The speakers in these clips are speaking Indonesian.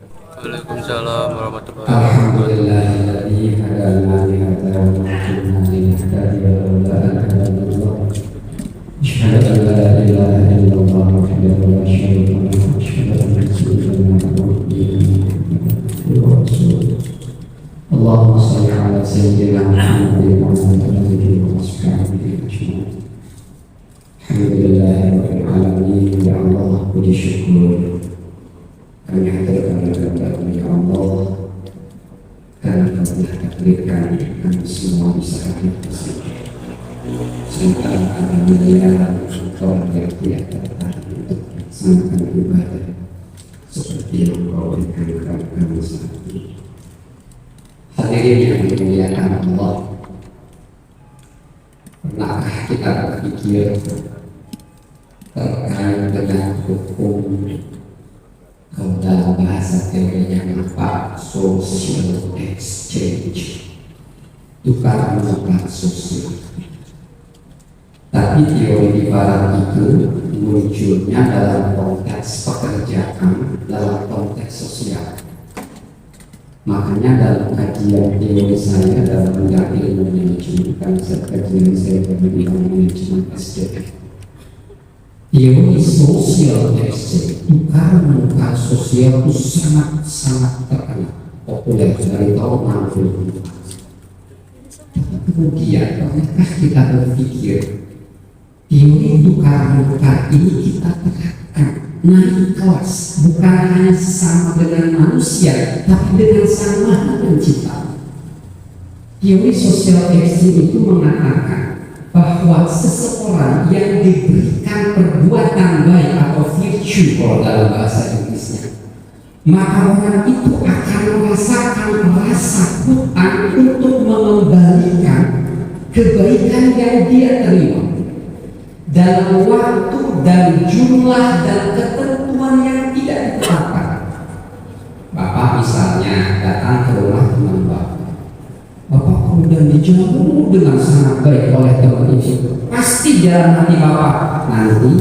Waalaikumsalam warahmatullahi wabarakatuh. Alhamdulillahilladzi hadana li hadza wa ma kunna linahtadiya laula an hadana Allah. Asyhadu an la ilaha illallah wahdahu la syarika lahu wa asyhadu anna sayyidana Muhammadan wa rasuluh. Allahumma shalli ala sayyidina Muhammadin wa ala alihi wa sahbihi ajma'in. Alhamdulillahirabbil alamin. Ya Allah, puji syukur kami haturkan kepada ya Allah karena Kau telah takdirkan kami semua bisa hadir di sini. Sementara kami melihat Kau yang tidak tertarik untuk melaksanakan ibadah seperti yang Kau berikan kami saat ini. Hadirin yang dimuliakan Allah, pernahkah kita berpikir terkait dengan hukum kalau dalam bahasa teorinya apa social exchange, tukar menukar sosial. Tapi teori di barat itu munculnya dalam konteks pekerjaan, dalam konteks sosial. Makanya dalam kajian teori saya dalam mengenai ilmu manajemen, kan kajian saya berbicara manajemen SDM. Teori social exchange, tukar menukar sosial itu sangat terkenal, populer dari tahun 60-an. Kemudian, pernahkah kita berpikir teori tukar menukar ini kita terapkan naik kelas, bukan hanya sesama dengan manusia, tapi dengan sang Maha Pencipta. Teori social exchange itu mengatakan bahwa seseorang yang diberikan perbuatan baik atau virtue kalau dalam bahasa Inggrisnya, maka orang itu akan merasakan rasa hutang untuk mengembalikan kebaikan yang dia terima dalam waktu dan jumlah dan ketentuan yang tidak ditetapkan. Bapak misalnya datang ke rumah teman Bapak kemudian dijamu dengan sangat baik oleh teman itu. Pasti dalam hati Bapak, nanti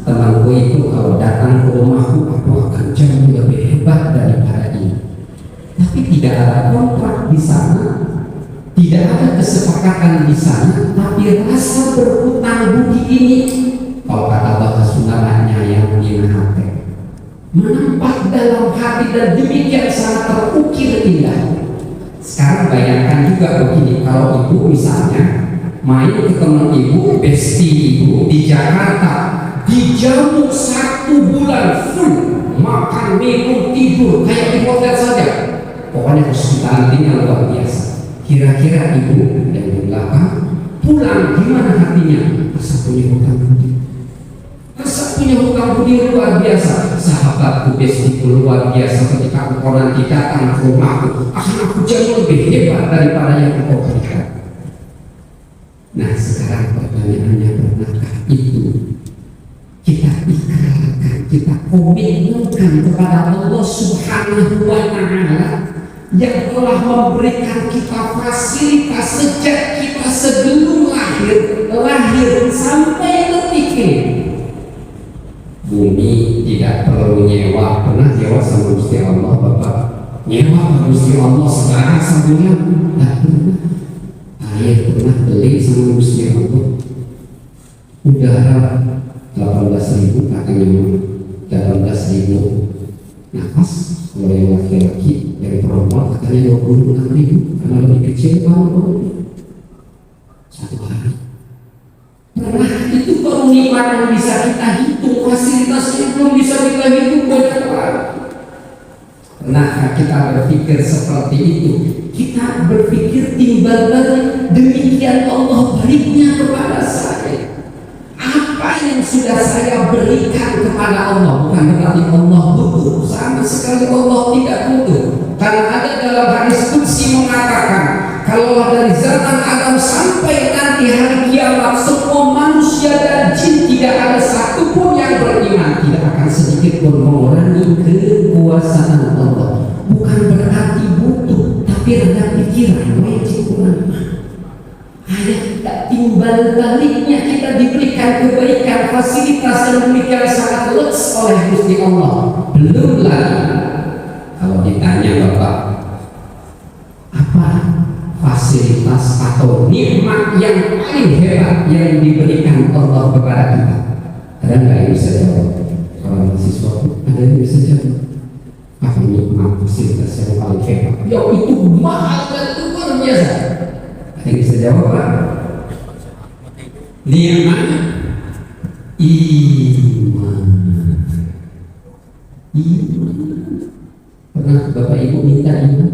temanku itu kalau datang ke rumahku, aku akan jauh lebih hebat daripada ini. Tapi tidak ada kontrak di sana, tidak ada kesepakatan di sana, tapi rasa berhutang budi ini, kalau kata bahasa Sundanya yang dinahate, menempah dalam hati dan demikian sangat terukir indah. Sekarang bayangkan juga begini, kalau ibu misalnya main ke teman ibu, bestie ibu di Jakarta, dijamu 1 bulan full, makan, minum, tidur, kayak di hotel saja. Pokoknya hospitality-nya luar biasa. Kira-kira ibu yang di belakang pulang gimana hatinya? Rasa punya hutang budi. Rasa punya hutang budi luar biasa. Sahabatku bestiku luar biasa, ketika engkau nanti datang ke rumahku, akan aku jauh lebih hebat daripada yang engkau berikan. Nah sekarang pertanyaannya, pernahkah itu kita ikrarkan, kita komitmenkan kepada Allah Subhanahu wa Ta'ala yang telah memberikan kita fasilitas sejak kita sebelum lahir sampai detik ini. Bumi tidak perlu nyewa. Pernah nyewa sama Gusti Allah Bapak? Nyewa sama Gusti Allah sekarang sebulan? Tak pernah. Air pernah beli sama Gusti Allah? Udara 18.000 katanya, 18.000. Nafas kalau yang laki-laki, yang perempuan katanya 26.000, karena lebih kecil kalau satu hari. Pernah itu keunikan yang bisa kita hitung, fasilitasnya belum bisa kita hitung banyak banget. Pernahkah kita berpikir seperti itu? Kita berpikir timbal balik, demikian Allah baiknya kepada saya. Apa yang sudah saya berikan kepada Allah? Bukan berarti Allah butuh, sama sekali Allah tidak butuh. Karena ada dalam hadis qudsi mengatakan, kalau dari zaman Adam sampai nanti hari kiamat, semua manusia dan jin tidak ada satupun yang beriman, tidak akan sedikit pun mengurangi kekuasaan Allah. Bukan berarti butuh, tapi rendah pikiran, wajib hanya tak timbal baliknya kita diberikan kebaikan, fasilitas yang demikian sangat luas oleh Gusti Allah. Belum lagi kalau atau nikmat yang paling hebat yang diberikan Allah kepada kita? Ada nggak yang bisa jawab? Kalau mahasiswa ada yang bisa jawab? Apa nikmat fasilitas yang paling hebat? Ya itu mahal dan luar biasa. Ada yang bisa jawab Pak? Nikmat iman. Pernah Bapak Ibu minta iman?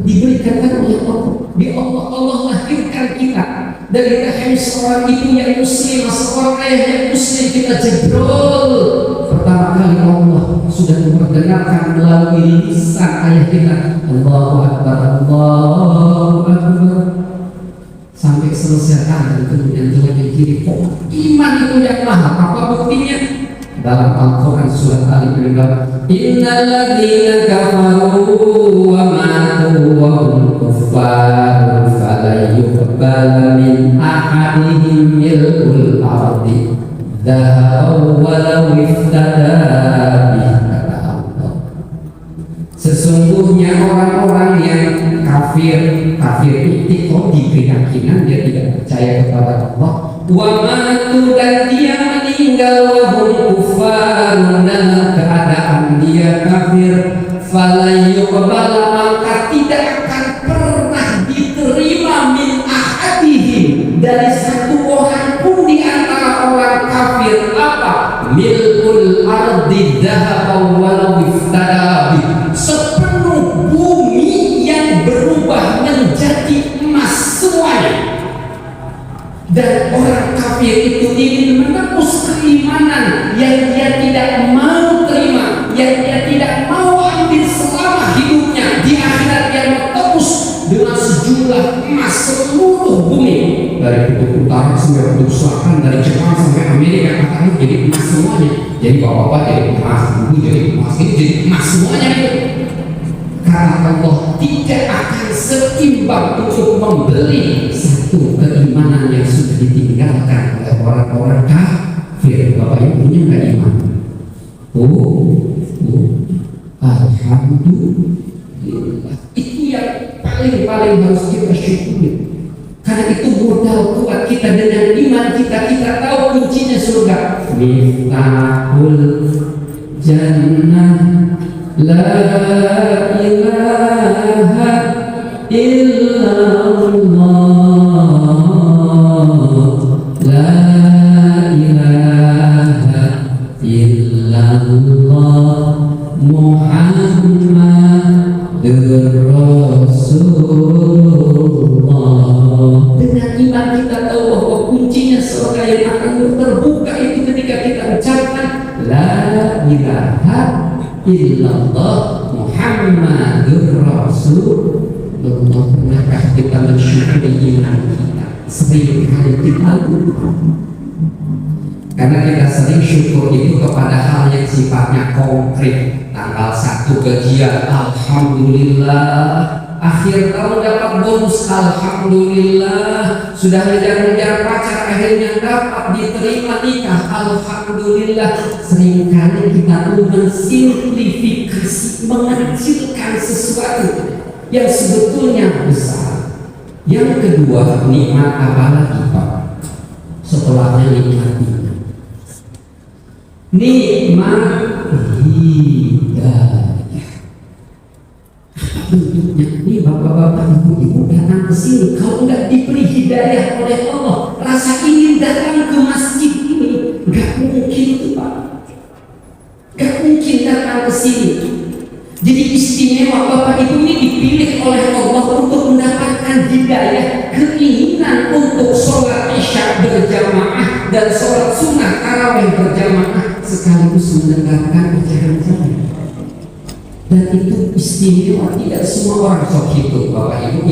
Diberikan oleh Allah. Di Allah lahirkan kita dari rahim seorang ibu yang muslim, seorang ayah yang muslim. Kita jebrol pertama kali Allah sudah memperdengarkan melalui lisan ayah kita, Allahu Akbar, Allahu Akbar, sampai selesai dan kemudian telah kiri. Iman itu yang mahal. Apa buktinya? Dalam Al-Quran surat Al-Imran, innal ladzina kafaru wa matu wa hum kuffar falan yuqbala min ahadihim mil'ul ardi dhahaban walau iftada bihi, kata Allah. Sesungguhnya orang-orang yang kafir itikadi keyakinan, dia tidak percaya kepada Allah, wa matu, dan dia meninggal wa hum kufar, dalam keadaan dia kafir, falan yuqbala, maka tidak akan pernah diterima min ahadihim, dari satu orang pun di antara orang kafir, apa? Milkul ardi dhahaban walau iftada bi, sepenuh bumi yang berubah menjadi emas semuanya. Dan orang kafir itu ingin menembus keimanan yang dia tidak mau terima, yang dia tidak mau ambil selama hidupnya. Di akhirat dia mau tebus dengan sejumlah emas seluruh bumi, dari kutub utara sampai kutub selatan, dari Jepang sampai Amerika, katanya jadi emas semuanya. Jadi bapak-bapak jadi emas, ibu jadi emas, ini jadi emas semuanya itu. Karena Allah tidak akan seimbang untuk membeli satu keimanan yang sudah ditinggalkan oleh orang-orang kafir. Bapak Ibu punya nggak iman? Alhamdulillah. Itu yang paling harus kita syukuri. Karena itu modal kuat kita. Dengan iman kita tahu kuncinya surga. Miftahul jannah la ilaha illallah, la ilaha illallah, Muhammadur Rasulullah. Dengan iman kita tahu bahwa kuncinya surga yang akan terbuka itu ketika kita ucapkan la ilaha illallah Muhammadur Rasulullah. Pernahkah kita mensyukuri iman kita? Sering kali kita lupa. Karena kita sering syukur itu kepada hal yang sifatnya konkret. Tanggal 1 gajian, alhamdulillah. Akhir tahun dapat bonus, alhamdulillah. Sudah ngejar-ngejar pacar, akhirnya dapat diterima nikah, alhamdulillah. Seringkali kita tuh mensimplifikasi, mengecilkan sesuatu yang sebetulnya besar. Yang kedua, nikmat apa lagi Pak? Setelahnya nikmat iman. Nikmat hidayah. Bentuknya ini bapak-bapak, ibu-ibu datang ke sini, kalau nggak diberi hidayah oleh Allah, rasa ingin datang ke masjid ini nggak mungkin itu Pak. Nggak mungkin datang ke sini. Jadi istimewa bapak ibu ini dipilih oleh Allah untuk mendapatkan hidayah, keinginan untuk sholat isya berjamaah dan sholat sunnah tarawih berjamaah sekaligus mendengarkan ajaran-ajaran. Dan itu istimewa, tidak semua orang sok itu bapak ibu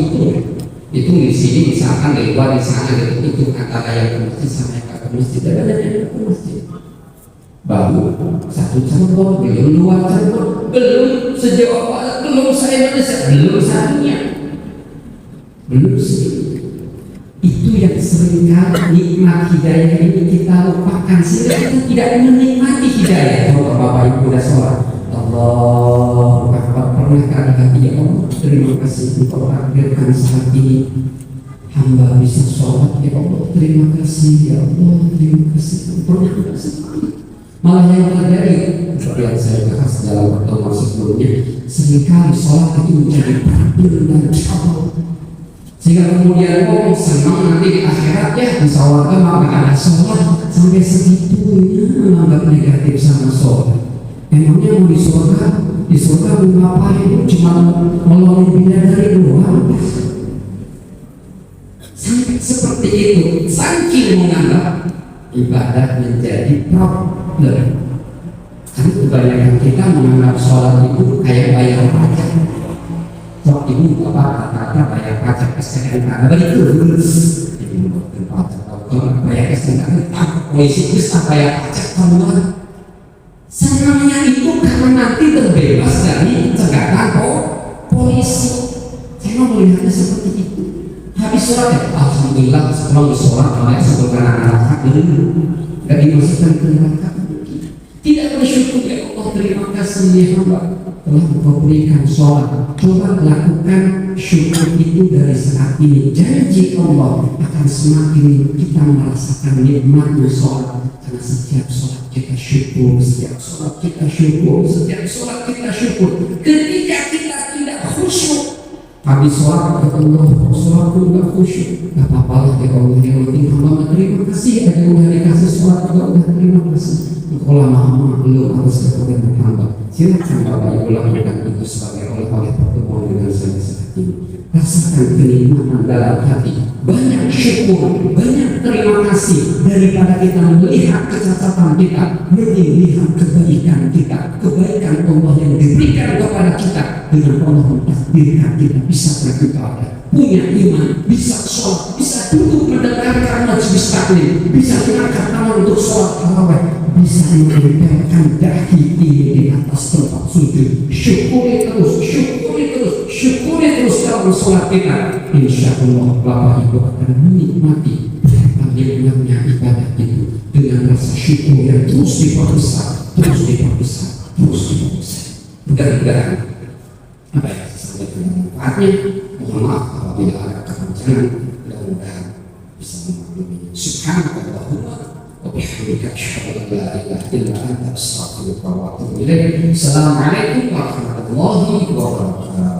itu di sini misalkan dari luar di sana itu antara yang ke masjid sama yang ke masjid, ada yang ke masjid. Baru satu contoh, belum dua contoh, belum sejauh belum saya Indonesia, belum satunya, belum sedikit. Itu yang seringkali nikmat hidayah ini kita lupakan sehingga kita tidak menikmati hidayah. Kalau bapak ibu sudah sholat, Allah Akbar, pernah kali hati ya Allah, terima kasih engkau hadirkan saat ini hamba bisa sholat, ya Allah terima kasih, ya Allah terima kasih. Pernah enggak sekali? Malah yang terjadi seperti yang saya bahas dalam pertemuan sebelumnya, seringkali sholat itu menjadi problem dan trouble, sehingga kemudian senang nanti di akhirat ya di surga maka ada sholat, sampai segitunya menganggap negatif sama sholat. Emangnya mau di surga mau ngapain? Cuma nolongin bidadari doang. Sampai seperti itu, saking menganggap ibadah menjadi problem. Karena kebanyakan kita menganggap sholat itu kayak bayar pajak. Kok ini bapak kata bayar pajak SNK, balik terus. Ini bukan pajak, kalau bayar SNK, polisi bisa bayar pajak kamu. Senangnya itu karena nanti terbebas dari cegatan polisi. Saya mau melihatnya seperti itu. Habis sholat ya, alhamdulillah sebelum sholat oleh sebelum anak-anak dulu gak dimasukkan ke neraka. Tidak bersyukur ya Allah, terima kasih ya Allah telah Engkau berikan sholat. Coba lakukan syukur itu dari saat ini. Janji Allah akan semakin kita merasakan nikmatnya sholat. Karena setiap sholat kita syukur, setiap sholat kita syukur, setiap sholat kita syukur. Ketika kita tidak khusyuk, habis sholat kata Allah, sholat pun gak khusyuk, gak apa-apa lah ya Allah, yang penting hamba terima kasih aja udah dikasih sholat juga udah terima kasih. Engkau lama-lama belum harus kepada hamba. Silakan Bapak Ibu lakukan itu sebagai oleh pertemuan dengan saya saat ini. Rasakan kenikmatan dalam hati, banyak syukur, banyak terima kasih daripada kita melihat kecacatan kita, melihat kebaikan kita, kebaikan Allah yang diberikan kepada kita. Dengan Allah mentakdirkan kita bisa beribadah, punya iman, bisa sholat, bisa duduk mendengarkan majelis taklim, bisa mengangkat tangan untuk sholat tarawih, bisa menempelkan dahi ini di atas tempat sujud. Syukuri terus, syukuri terus, syukuri terus dalam sholat kita. Insya Allah Bapak Ibu akan menikmati betapa nikmatnya ibadah itu dengan rasa syukur yang terus diperbesar, terus diperbesar, terus diperbesar. Mudah-mudahan apa yang saya sampaikan manfaatnya. Mohon maaf apabila ada kepanjangan, mudah-mudahan bisa memaklumi. Subhanallahumma wa bihamdika asyhadu an la ilaha illa anta astaghfiruka wa atubu ilaik. Assalamualaikum warahmatullahi wabarakatuh.